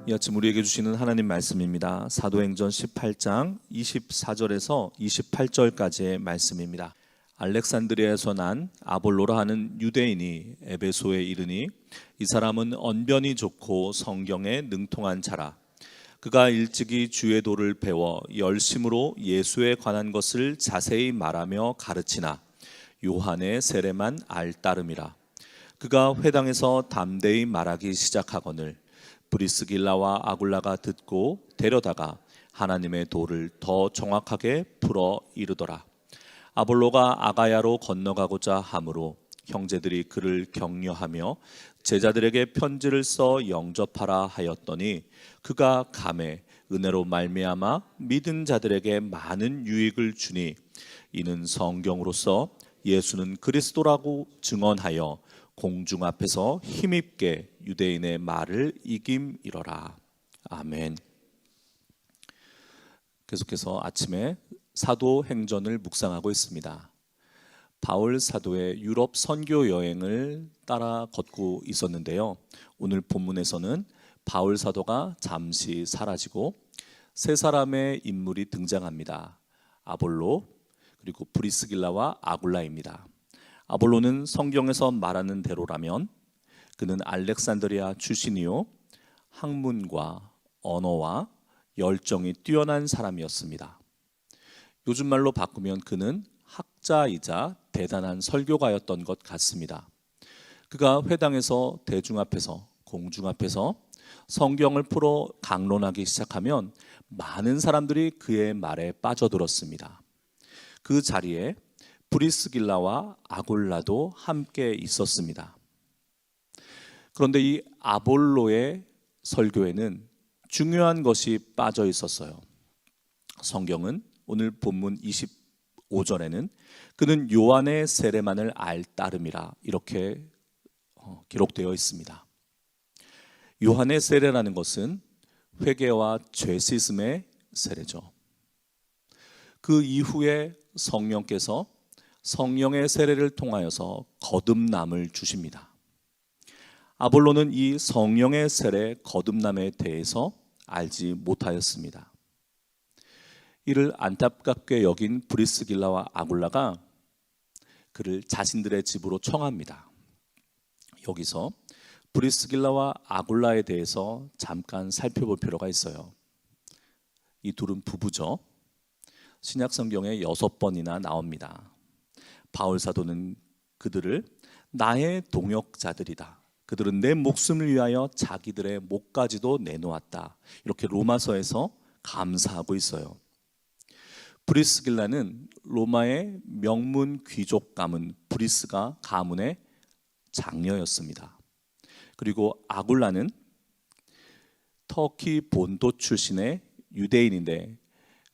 이 아침 우리에게 주시는 하나님 말씀입니다. 사도행전 18장 24절에서 28절까지의 말씀입니다. 알렉산드리아에서 난 아볼로라 하는 유대인이 에베소에 이르니 이 사람은 언변이 좋고 성경에 능통한 자라. 그가 일찍이 주의 도를 배워 열심으로 예수에 관한 것을 자세히 말하며 가르치나 요한의 세례만 알따름이라. 그가 회당에서 담대히 말하기 시작하거늘 브리스길라와 아굴라가 듣고 데려다가 하나님의 도를 더 정확하게 풀어 이르더라. 아볼로가 아가야로 건너가고자 하므로 형제들이 그를 격려하며 제자들에게 편지를 써 영접하라 하였더니 그가 감에 은혜로 말미암아 믿은 자들에게 많은 유익을 주니 이는 성경으로서 예수는 그리스도라고 증언하여 공중 앞에서 힘있게 유대인의 말을 이김이러라. 아멘. 계속해서 아침에 사도행전을 묵상하고 있습니다. 바울 사도의 유럽 선교 여행을 따라 걷고 있었는데요. 오늘 본문에서는 바울 사도가 잠시 사라지고 세 사람의 인물이 등장합니다. 아볼로, 그리고 브리스길라와 아굴라입니다. 아볼로는 성경에서 말하는 대로라면 그는 알렉산드리아 출신이요 학문과 언어와 열정이 뛰어난 사람이었습니다. 요즘 말로 바꾸면 그는 학자이자 대단한 설교가였던 것 같습니다. 그가 회당에서 대중 앞에서 공중 앞에서 성경을 풀어 강론하기 시작하면 많은 사람들이 그의 말에 빠져들었습니다. 그 자리에 브리스길라와 아굴라도 함께 있었습니다. 그런데 이 아볼로의 설교에는 중요한 것이 빠져 있었어요. 성경은 오늘 본문 25절에는 그는 요한의 세례만을 알따름이라 이렇게 기록되어 있습니다. 요한의 세례라는 것은 회개와 죄 씻음의 세례죠. 그 이후에 성령께서 성령의 세례를 통하여서 거듭남을 주십니다. 아볼로는 이 성령의 세례 거듭남에 대해서 알지 못하였습니다. 이를 안타깝게 여긴 브리스길라와 아굴라가 그를 자신들의 집으로 청합니다. 여기서 브리스길라와 아굴라에 대해서 잠깐 살펴볼 필요가 있어요. 이 둘은 부부죠. 신약 성경에 6번이나 나옵니다. 바울 사도는 그들을 나의 동역자들이다. 그들은 내 목숨을 위하여 자기들의 목까지도 내놓았다. 이렇게 로마서에서 감사하고 있어요. 브리스길라는 로마의 명문 귀족 가문 브리스가 가문의 장녀였습니다. 그리고 아굴라는 터키 본토 출신의 유대인인데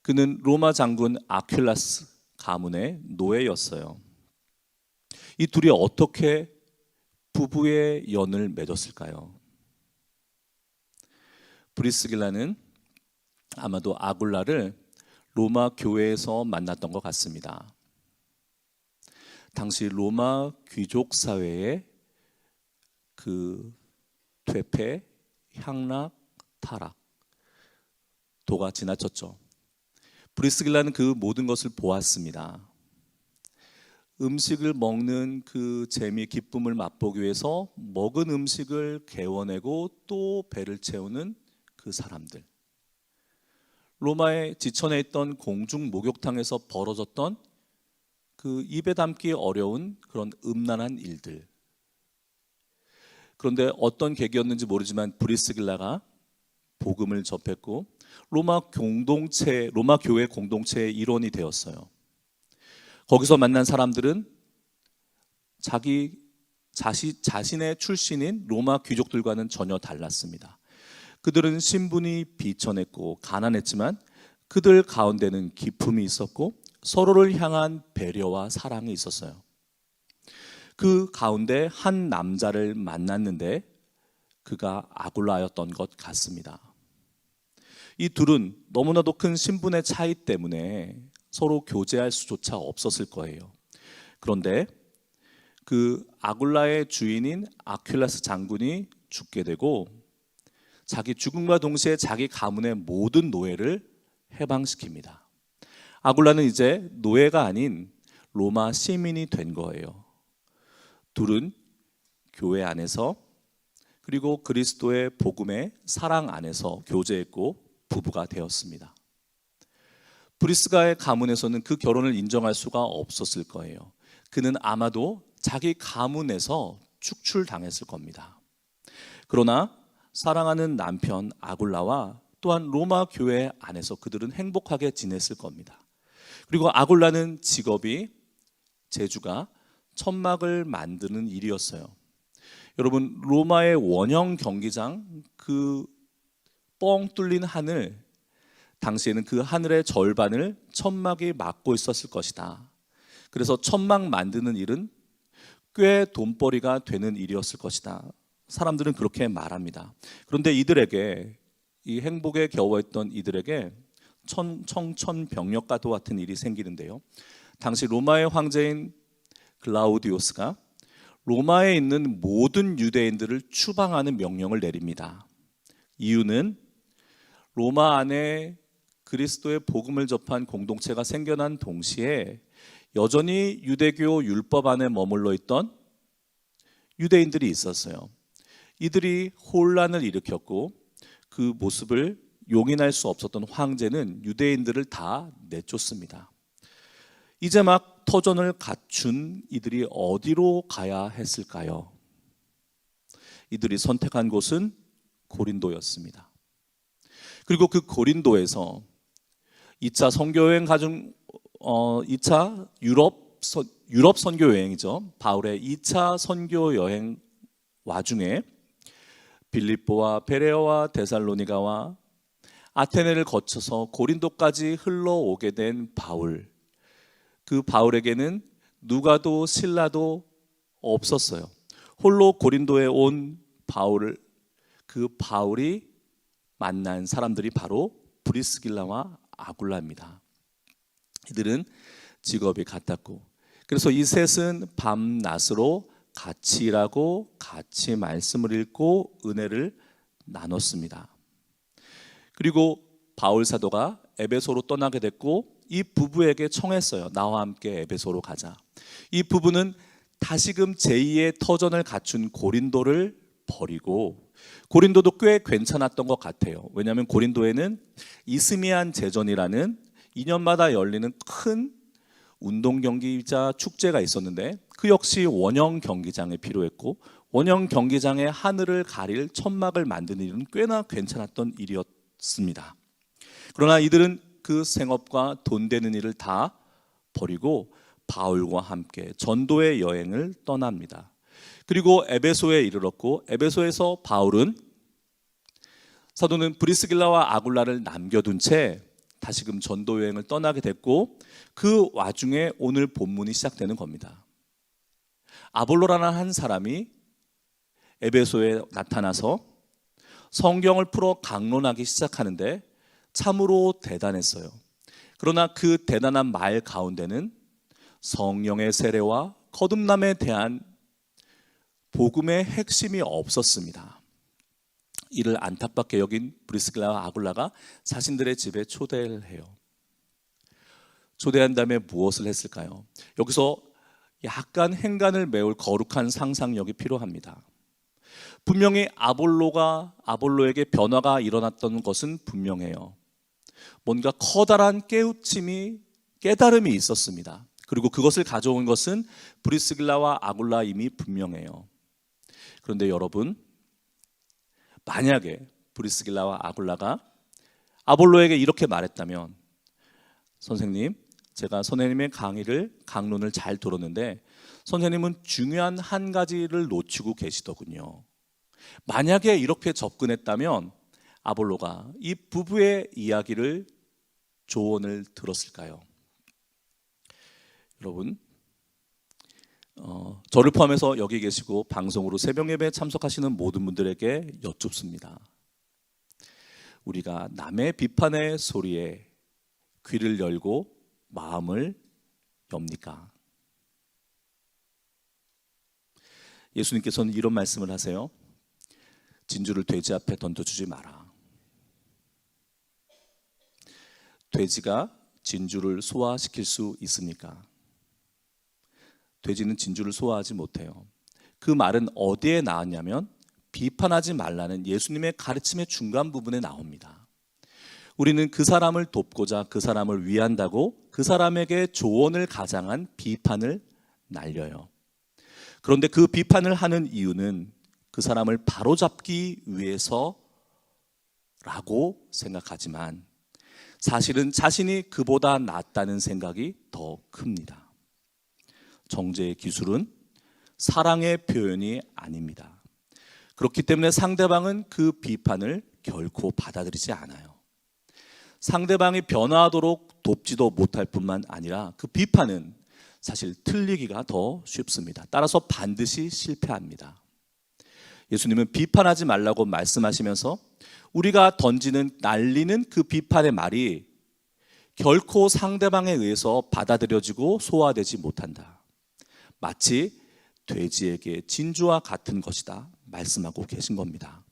그는 로마 장군 아큘라스 가문의 노예였어요. 이 둘이 어떻게 부부의 연을 맺었을까요? 브리스길라는 아마도 아굴라를 로마 교회에서 만났던 것 같습니다. 당시 로마 귀족 사회의 그 퇴폐, 향락, 타락, 도가 지나쳤죠. 브리스길라는 그 모든 것을 보았습니다. 음식을 먹는 그 재미, 기쁨을 맛보기 위해서 먹은 음식을 개워내고 또 배를 채우는 그 사람들. 로마에 지천에 있던 공중 목욕탕에서 벌어졌던 그 입에 담기 어려운 그런 음란한 일들. 그런데 어떤 계기였는지 모르지만 브리스길라가 복음을 접했고 로마 교회 공동체의 일원이 되었어요. 거기서 만난 사람들은 자신의 출신인 로마 귀족들과는 전혀 달랐습니다. 그들은 신분이 비천했고 가난했지만 그들 가운데는 기품이 있었고 서로를 향한 배려와 사랑이 있었어요. 그 가운데 한 남자를 만났는데 그가 아굴라였던 것 같습니다. 이 둘은 너무나도 큰 신분의 차이 때문에 서로 교제할 수조차 없었을 거예요. 그런데 그 아굴라의 주인인 아큘라스 장군이 죽게 되고 자기 죽음과 동시에 자기 가문의 모든 노예를 해방시킵니다. 아굴라는 이제 노예가 아닌 로마 시민이 된 거예요. 둘은 교회 안에서 그리고 그리스도의 복음의 사랑 안에서 교제했고 부부가 되었습니다. 브리스가의 가문에서는 그 결혼을 인정할 수가 없었을 거예요. 그는 아마도 자기 가문에서 축출당했을 겁니다. 그러나 사랑하는 남편 아굴라와 또한 로마 교회 안에서 그들은 행복하게 지냈을 겁니다. 그리고 아굴라는 직업이 재주가 천막을 만드는 일이었어요. 여러분, 로마의 원형 경기장, 그 뻥 뚫린 하늘, 당시에는 그 하늘의 절반을 천막이 막고 있었을 것이다. 그래서 천막 만드는 일은 꽤 돈벌이가 되는 일이었을 것이다. 사람들은 그렇게 말합니다. 그런데 이들에게, 이 행복에 겨워했던 이들에게 청천벽력과도 같은 일이 생기는데요. 당시 로마의 황제인 글라우디오스가 로마에 있는 모든 유대인들을 추방하는 명령을 내립니다. 이유는 로마 안에 그리스도의 복음을 접한 공동체가 생겨난 동시에 여전히 유대교 율법 안에 머물러 있던 유대인들이 있었어요. 이들이 혼란을 일으켰고 그 모습을 용인할 수 없었던 황제는 유대인들을 다 내쫓습니다. 이제 막 터전을 갖춘 이들이 어디로 가야 했을까요? 이들이 선택한 곳은 고린도였습니다. 그리고 그 고린도에서 2차 선교여행 2차 유럽 선교 여행이죠. 바울의 2차 선교 여행 와중에 빌립보와 베레아와 데살로니가와 아테네를 거쳐서 고린도까지 흘러오게 된 바울. 그 바울에게는 누가도 실라도 없었어요. 홀로 고린도에 온 그 바울이 만난 사람들이 바로 브리스길라와 아굴라입니다. 이들은 직업이 같았고, 그래서 이 셋은 밤낮으로 같이 일하고 같이 말씀을 읽고 은혜를 나눴습니다. 그리고 바울 사도가 에베소로 떠나게 됐고 이 부부에게 청했어요. 나와 함께 에베소로 가자. 이 부부는 다시금 제2의 터전을 갖춘 고린도를 버리고, 고린도도 꽤 괜찮았던 것 같아요. 왜냐하면 고린도에는 이스미안 제전이라는 2년마다 열리는 큰 운동 경기이자 축제가 있었는데 그 역시 원형 경기장에 필요했고, 원형 경기장의 하늘을 가릴 천막을 만드는 일은 꽤나 괜찮았던 일이었습니다. 그러나 이들은 그 생업과 돈 되는 일을 다 버리고 바울과 함께 전도의 여행을 떠납니다. 그리고 에베소에 이르렀고, 에베소에서 바울은 사도는 브리스길라와 아굴라를 남겨둔 채 다시금 전도 여행을 떠나게 됐고, 그 와중에 오늘 본문이 시작되는 겁니다. 아볼로라는 한 사람이 에베소에 나타나서 성경을 풀어 강론하기 시작하는데 참으로 대단했어요. 그러나 그 대단한 말 가운데는 성령의 세례와 거듭남에 대한 복음의 핵심이 없었습니다. 이를 안타깝게 여긴 브리스길라와 아굴라가 자신들의 집에 초대를 해요. 초대한 다음에 무엇을 했을까요? 여기서 약간 행간을 메울 거룩한 상상력이 필요합니다. 분명히 아볼로에게 변화가 일어났던 것은 분명해요. 뭔가 커다란 깨달음이 있었습니다. 그리고 그것을 가져온 것은 브리스길라와 아굴라임이 분명해요. 그런데 여러분, 만약에 브리스길라와 아굴라가 아볼로에게 이렇게 말했다면, 선생님, 제가 선생님의 강론을 잘 들었는데 선생님은 중요한 한 가지를 놓치고 계시더군요. 만약에 이렇게 접근했다면 아볼로가 이 부부의 이야기를, 조언을 들었을까요? 여러분, 저를 포함해서 여기 계시고 방송으로 새벽 예배에 참석하시는 모든 분들에게 여쭙습니다. 우리가 남의 비판의 소리에 귀를 열고 마음을 엽니까? 예수님께서는 이런 말씀을 하세요. 진주를 돼지 앞에 던져주지 마라. 돼지가 진주를 소화시킬 수 있습니까? 돼지는 진주를 소화하지 못해요. 그 말은 어디에 나왔냐면 비판하지 말라는 예수님의 가르침의 중간 부분에 나옵니다. 우리는 그 사람을 돕고자 그 사람을 위한다고 그 사람에게 조언을 가장한 비판을 날려요. 그런데 그 비판을 하는 이유는 그 사람을 바로잡기 위해서라고 생각하지만 사실은 자신이 그보다 낫다는 생각이 더 큽니다. 정죄의 기술은 사랑의 표현이 아닙니다. 그렇기 때문에 상대방은 그 비판을 결코 받아들이지 않아요. 상대방이 변화하도록 돕지도 못할 뿐만 아니라 그 비판은 사실 틀리기가 더 쉽습니다. 따라서 반드시 실패합니다. 예수님은 비판하지 말라고 말씀하시면서 우리가 던지는 날리는 그 비판의 말이 결코 상대방에 의해서 받아들여지고 소화되지 못한다. 마치 돼지에게 진주와 같은 것이다 말씀하고 계신 겁니다.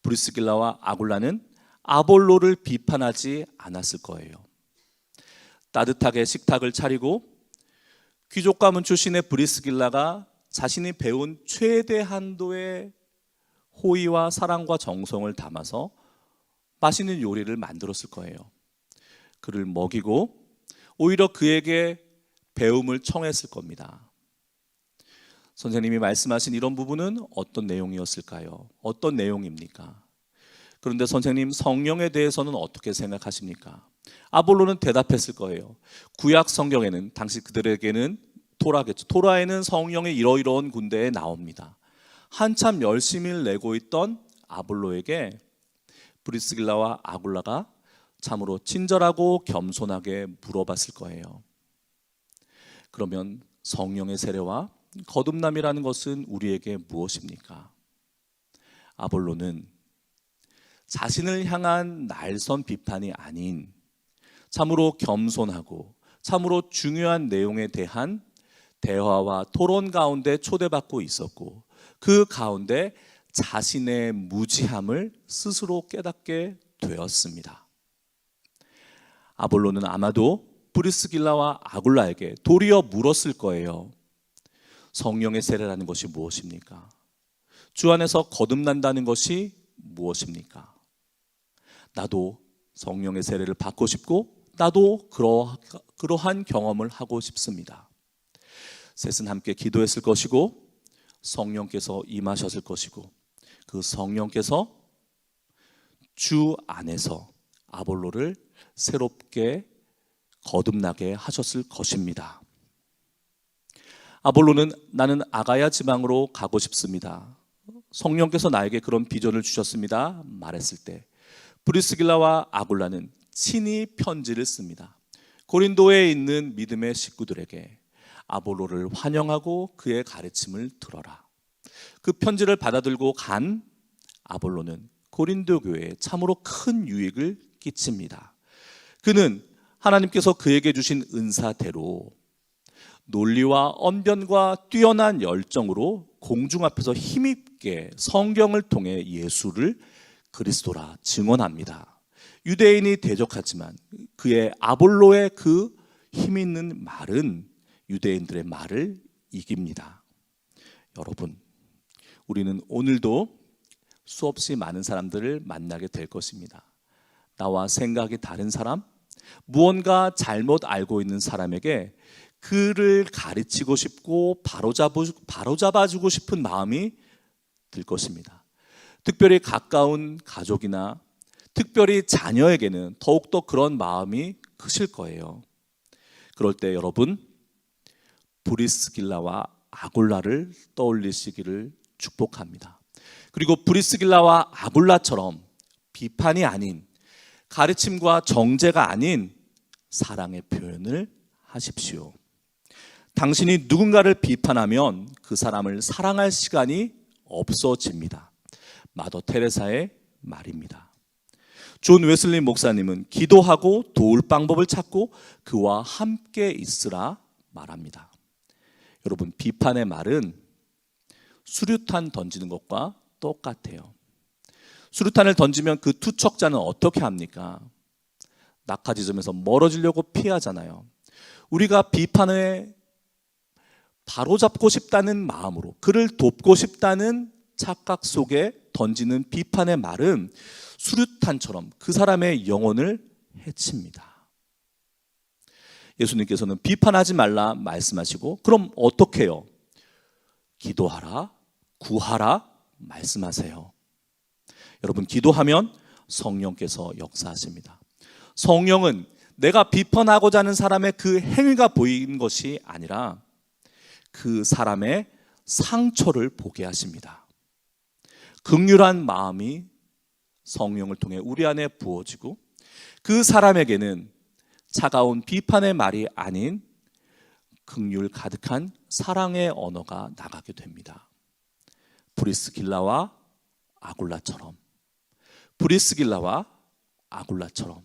브리스길라와 아굴라는 아볼로를 비판하지 않았을 거예요. 따뜻하게 식탁을 차리고 귀족 가문 출신의 브리스길라가 자신이 배운 최대 한도의 호의와 사랑과 정성을 담아서 맛있는 요리를 만들었을 거예요. 그를 먹이고 오히려 그에게 배움을 청했을 겁니다. 선생님이 말씀하신 이런 부분은 어떤 내용이었을까요? 어떤 내용입니까? 그런데 선생님, 성령에 대해서는 어떻게 생각하십니까? 아볼로는 대답했을 거예요. 구약 성경에는 당시 그들에게는 토라겠죠. 토라에는 성령의 이러이러한 군대에 나옵니다. 한참 열심히 내고 있던 아볼로에게 브리스길라와 아굴라가 참으로 친절하고 겸손하게 물어봤을 거예요. 그러면 성령의 세례와 거듭남이라는 것은 우리에게 무엇입니까? 아볼로는 자신을 향한 날선 비판이 아닌 참으로 겸손하고 참으로 중요한 내용에 대한 대화와 토론 가운데 초대받고 있었고 그 가운데 자신의 무지함을 스스로 깨닫게 되었습니다. 아볼로는 아마도 브리스길라와 아굴라에게 도리어 물었을 거예요. 성령의 세례라는 것이 무엇입니까? 주 안에서 거듭난다는 것이 무엇입니까? 나도 성령의 세례를 받고 싶고 나도 그러한 경험을 하고 싶습니다. 셋은 함께 기도했을 것이고 성령께서 임하셨을 것이고 그 성령께서 주 안에서 아볼로를 새롭게 거듭나게 하셨을 것입니다. 아볼로는 나는 아가야 지방으로 가고 싶습니다. 성령께서 나에게 그런 비전을 주셨습니다. 말했을 때 브리스길라와 아굴라는 친히 편지를 씁니다. 고린도에 있는 믿음의 식구들에게 아볼로를 환영하고 그의 가르침을 들어라. 그 편지를 받아들고 간 아볼로는 고린도 교회에 참으로 큰 유익을 끼칩니다. 그는 하나님께서 그에게 주신 은사대로 논리와 언변과 뛰어난 열정으로 공중 앞에서 힘있게 성경을 통해 예수를 그리스도라 증언합니다. 유대인이 대적하지만 그의 아볼로의 그 힘있는 말은 유대인들의 말을 이깁니다. 여러분, 우리는 오늘도 수없이 많은 사람들을 만나게 될 것입니다. 나와 생각이 다른 사람, 무언가 잘못 알고 있는 사람에게 그를 가르치고 싶고 바로잡아주고 싶은 마음이 들 것입니다. 특별히 가까운 가족이나 특별히 자녀에게는 더욱더 그런 마음이 크실 거예요. 그럴 때 여러분, 브리스길라와 아굴라를 떠올리시기를 축복합니다. 그리고 브리스길라와 아굴라처럼 비판이 아닌 가르침과 정죄가 아닌 사랑의 표현을 하십시오. 당신이 누군가를 비판하면 그 사람을 사랑할 시간이 없어집니다. 마더 테레사의 말입니다. 존 웨슬리 목사님은 기도하고 도울 방법을 찾고 그와 함께 있으라 말합니다. 여러분, 비판의 말은 수류탄 던지는 것과 똑같아요. 수류탄을 던지면 그 투척자는 어떻게 합니까? 낙하지점에서 멀어지려고 피하잖아요. 우리가 비판을 바로잡고 싶다는 마음으로, 그를 돕고 싶다는 착각 속에 던지는 비판의 말은 수류탄처럼 그 사람의 영혼을 해칩니다. 예수님께서는 비판하지 말라 말씀하시고, 그럼 어떻게 해요? 기도하라, 구하라 말씀하세요. 여러분, 기도하면 성령께서 역사하십니다. 성령은 내가 비판하고자 하는 사람의 그 행위가 보이는 것이 아니라 그 사람의 상처를 보게 하십니다. 긍휼한 마음이 성령을 통해 우리 안에 부어지고, 그 사람에게는 차가운 비판의 말이 아닌 긍휼 가득한 사랑의 언어가 나가게 됩니다. 브리스길라와 아굴라처럼, 브리스길라와 아굴라처럼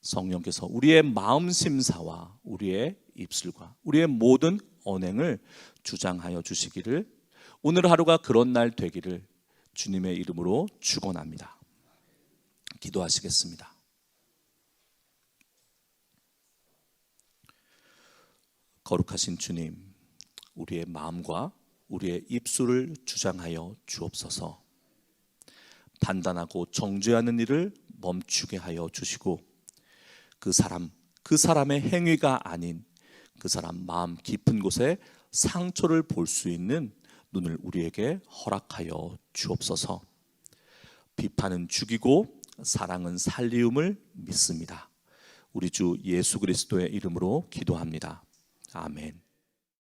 성령께서 우리의 마음 심사와 우리의 입술과 우리의 모든 언행을 주장하여 주시기를, 오늘 하루가 그런 날 되기를 주님의 이름으로 축원합니다. 기도하시겠습니다. 거룩하신 주님, 우리의 마음과 우리의 입술을 주장하여 주옵소서. 판단하고 정죄하는 일을 멈추게 하여 주시고, 그 사람의 행위가 아닌 그 사람 마음 깊은 곳에 상처를 볼 수 있는 눈을 우리에게 허락하여 주옵소서. 비판은 죽이고 사랑은 살리움을 믿습니다. 우리 주 예수 그리스도의 이름으로 기도합니다. 아멘.